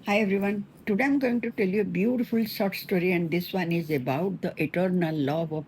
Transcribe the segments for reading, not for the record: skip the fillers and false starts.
Hi everyone. Today I'm going to tell you a beautiful short story, and this one is about the eternal love of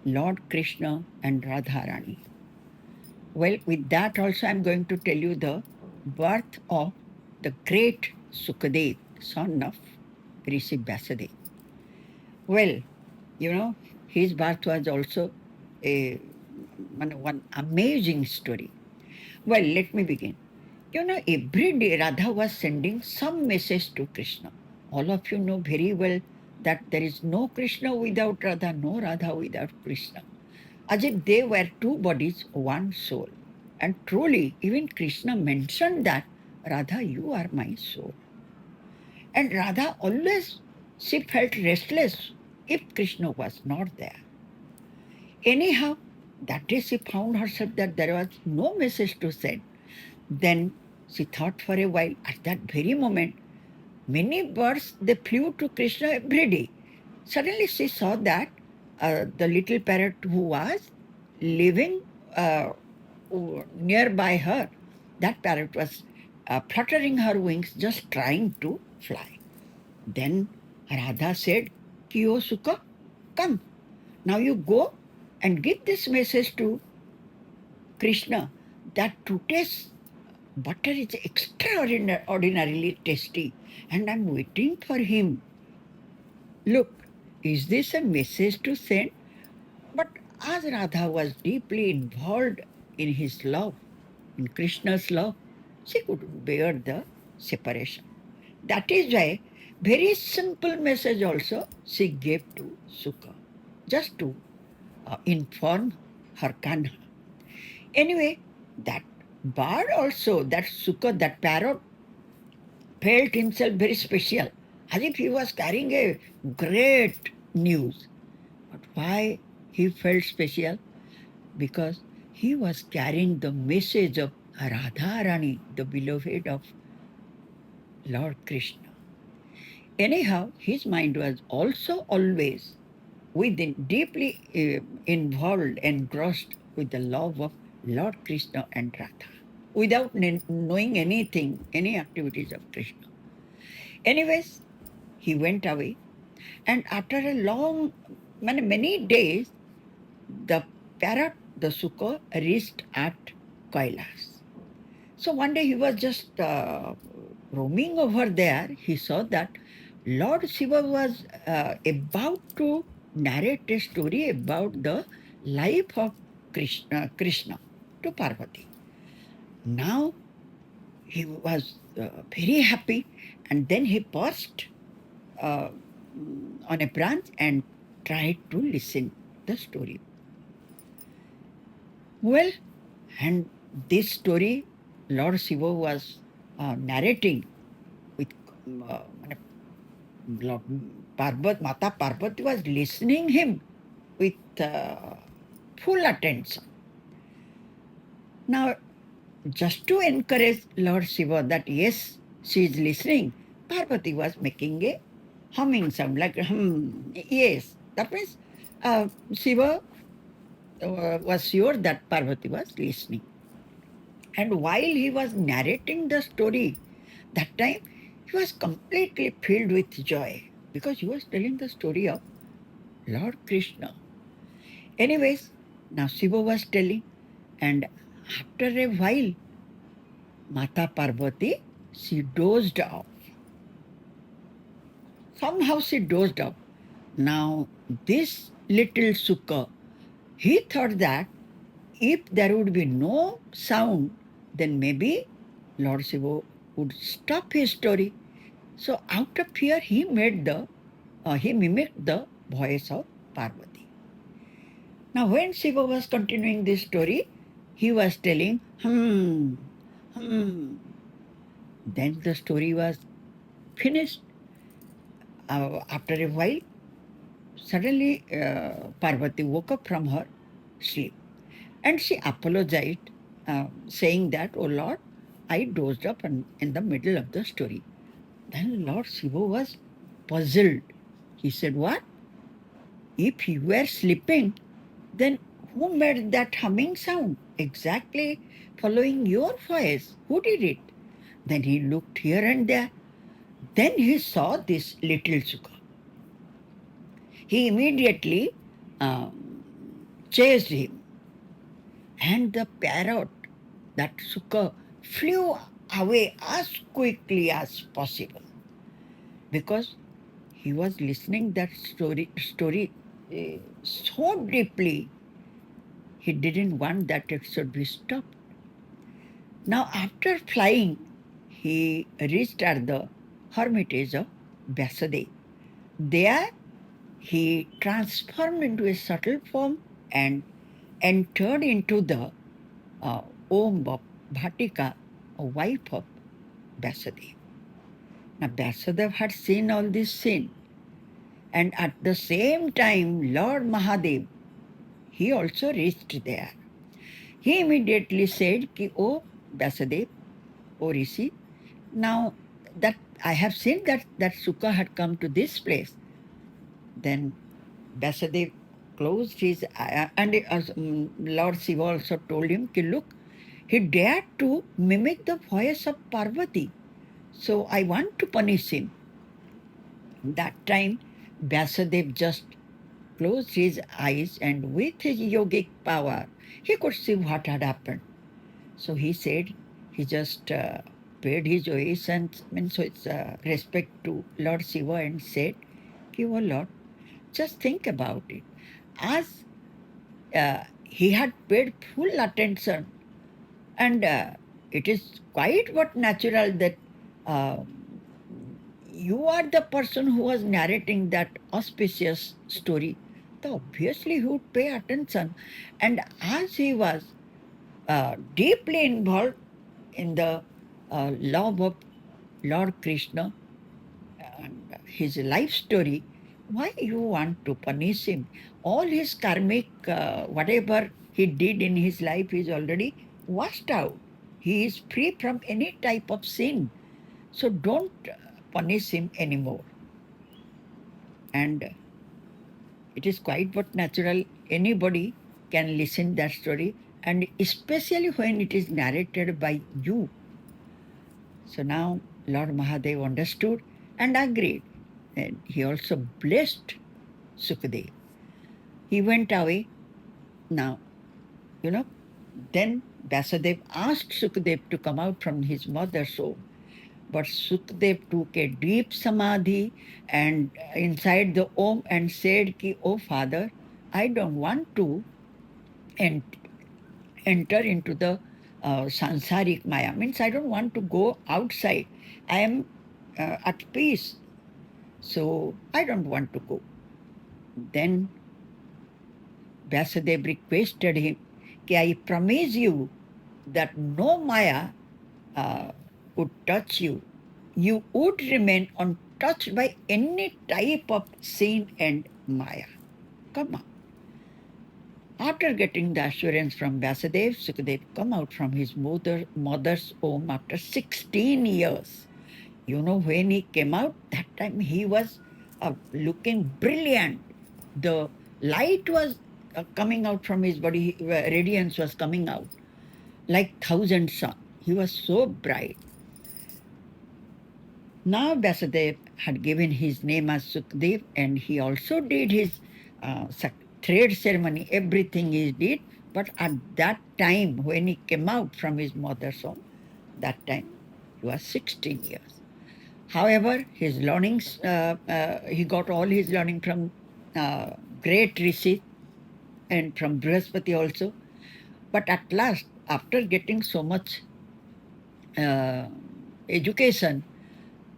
Lord Krishna and Radharani. Well, with that also I'm going to tell you the birth of the great Sukadev, son of Rishi Vyasadeva. Well, you know, his birth was also a one amazing story. Well, let me begin. Every day Radha was sending some message to Krishna. All of you know very well that there is no Krishna without Radha, no Radha without Krishna. As if they were two bodies, one soul. And truly, even Krishna mentioned that, Radha, you are my soul. And Radha always, she felt restless if Krishna was not there. Anyhow, that day she found herself that there was no message to send. Then she thought for a while. At that very moment, many birds they flew to Krishna every day. Suddenly she saw that the little parrot who was living uh, nearby her, that parrot was fluttering her wings, just trying to fly. Then Radha said, Kiyosuka, come. Now you go and give this message to Krishna that today's butter is extraordinarily tasty, and I'm waiting for him. Look, is this a message to send? But as Radha was deeply involved in his love, in Krishna's love, she couldn't bear the separation. That is why very simple message also she gave to Sukha, just to inform her Kanha. Anyway, that bird also, that Sukha, that parrot, felt himself very special, as if he was carrying a great news. But why he felt special? Because he was carrying the message of Radharani, the beloved of Lord Krishna. Anyhow, his mind was also always within, deeply involved, engrossed with the love of Lord Krishna and Radha, without knowing anything, any activities of Krishna. Anyways, he went away. And after a long, many days, the parrot, the Sukha, reached at Kailas. So one day he was just roaming over there. He saw that Lord Shiva was about to narrate a story about the life of Krishna to Parvati. Now he was very happy, and then he paused uh, on a branch and tried to listen the story. Well, and this story Lord Shiva was narrating with uh, Lord Mata Parvati was listening him with full attention. Now, just to encourage Lord Shiva that yes, she is listening, Parvati was making a humming sound like yes. That means Shiva was sure that Parvati was listening. And while he was narrating the story, that time he was completely filled with joy because he was telling the story of Lord Krishna. Anyways, now Shiva was telling, and after a while, Mata Parvati, she dozed off. Somehow she dozed off. Now, this little Sukha, he thought that if there would be no sound, then maybe Lord Shiva would stop his story. So out of fear, he mimicked the voice of Parvati. Now, when Shiva was continuing this story, he was telling, hmm. Then the story was finished. After a while, suddenly Parvati woke up from her sleep and she apologized, saying that, "Oh Lord, I dozed up in the middle of the story." Then Lord Shiva was puzzled. He said, "What? If you were sleeping, then who made that humming sound? Exactly following your voice. Who did it?" Then he looked here and there. Then he saw this little Sukha. He immediately chased him, and the parrot, that Sukha, flew away as quickly as possible because he was listening that story so deeply. He didn't want that it should be stopped. Now, after flying, he reached at the hermitage of Vasudev. There, he transformed into a subtle form and entered into the Om of Bhattika, a wife of Vasudev. Now, Vasudev had seen all this scene, and at the same time, Lord Mahadev, he also reached there. He immediately said, Ki, O Vasudev, O Rishi, now that I have seen that Sukha had come to this place, then Vasudev closed his eye, and Lord Shiva also told him, Ki, look, he dared to mimic the voice of Parvati. So I want to punish him. That time, Vasudev just closed his eyes, and with his yogic power, he could see what had happened. So he said, he just paid his obeisance, means his respect to Lord Shiva, and said, Ki, oh Lord, just think about it. As he had paid full attention, and it is quite what natural that uh, you are the person who was narrating that auspicious story. So obviously he would pay attention. And as he was deeply involved in the love of Lord Krishna and his life story, why you want to punish him? All his karmic, whatever he did in his life is already washed out. He is free from any type of sin. So don't punish him anymore. And it is quite what natural. Anybody can listen that story, and especially when it is narrated by you. So now Lord Mahadev understood and agreed. And he also blessed Sukadev. He went away. Now, you know, then Vasudev asked Sukadev to come out from his mother's home. But Sukadev took a deep samadhi and inside the Om and said, Ki, oh father, I don't want to en- enter into the sansarik maya. Means I don't want to go outside. I am at peace. So I don't want to go. Then Vasudev requested him, Ki, I promise you that no Maya would touch you. You would remain untouched by any type of sin and Maya. Come on. After getting the assurance from Vasudev, Sukadev come out from his mother's home after 16 years. You know, when he came out, that time he was looking brilliant. The light was coming out from his body, radiance was coming out like thousand sun. He was so bright. Now Vasudev had given his name as Sukdev, and he also did his thread ceremony, everything he did. But at that time, when he came out from his mother's home, that time he was 16 years. However, his learnings, he got all his learning from uh, great Rishi and from Brihaspati also. But at last, after getting so much uh, education,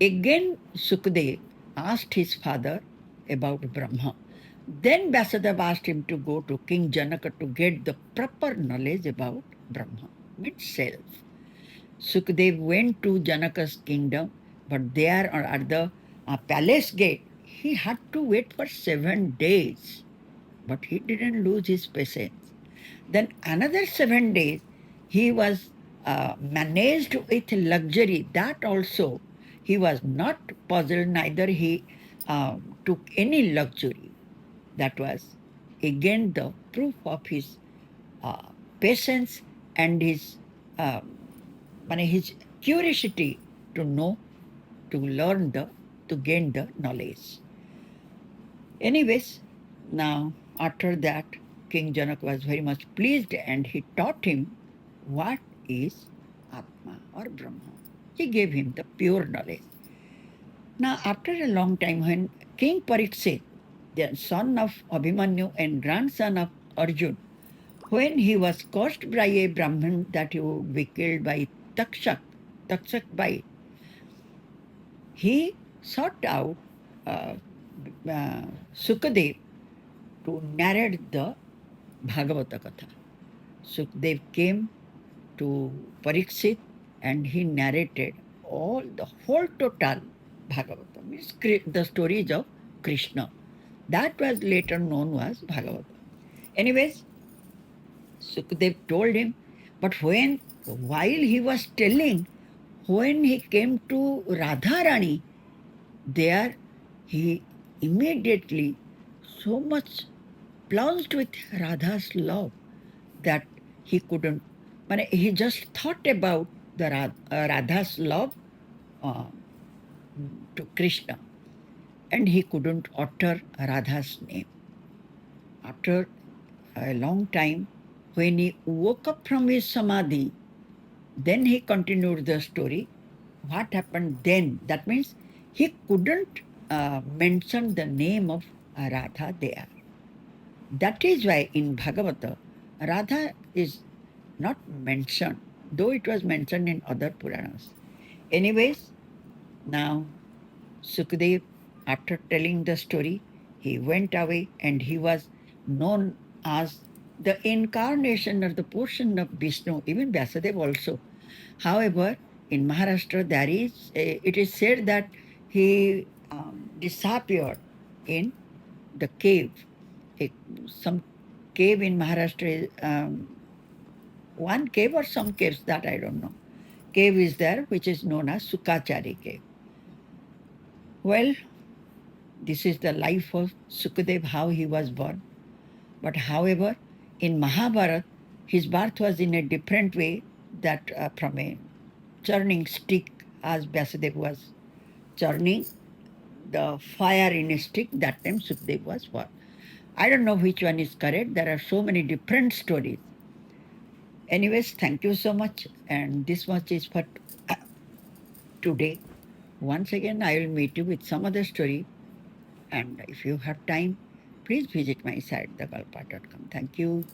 again Sukadev asked his father about Brahma. Then Vasudev asked him to go to King Janaka to get the proper knowledge about Brahma itself. Sukadev went to Janaka's kingdom, but there at the palace gate, he had to wait for 7 days. But he didn't lose his patience. Then another 7 days, he was managed with luxury. That also, he was not puzzled, neither he took any luxury. That was again the proof of his uh, patience and his, his curiosity to know to gain the knowledge. Anyways, now after that, King Janak was very much pleased and he taught him what is Atma or Brahma. He gave him the pure knowledge. Now, after a long time, when King Pariksit, the son of Abhimanyu and grandson of Arjun, when he was cursed by a Brahmin that he would be killed by Takshak by, he sought out uh, Sukadev to narrate the Bhagavata Katha. Sukadev came to Pariksit and he narrated the whole total Bhagavata, means the stories of Krishna. That was later known as Bhagavata. Anyways, Sukadev told him, but while he was telling, when he came to Radharani, there he immediately so much plunged with Radha's love that he couldn't, he just thought about the Radha's love uh, to Krishna and he couldn't utter Radha's name. After a long time, when he woke up from his samadhi, then he continued the story. What happened then? That means he couldn't mention the name of Radha there. That is why in Bhagavata, Radha is not mentioned, though it was mentioned in other Puranas. Anyways, now Sukadev, after telling the story, he went away and he was known as the incarnation or the portion of Vishnu, even Vyasadeva also. However, in Maharashtra, it is said that he disappeared in the cave. Some cave in Maharashtra, one cave or some caves that I don't know. Cave is there which is known as Sukachari cave. Well, this is the life of Sukadev, how he was born. But however, in Mahabharata, his birth was in a different way that from a churning stick, as Vyasadeva was churning the fire in a stick, that time Sukadev was born. I don't know which one is correct. There are so many different stories. Anyways, thank you so much. And this much is for today. Once again, I will meet you with some other story. And if you have time, please visit my site, thegalpa.com. Thank you.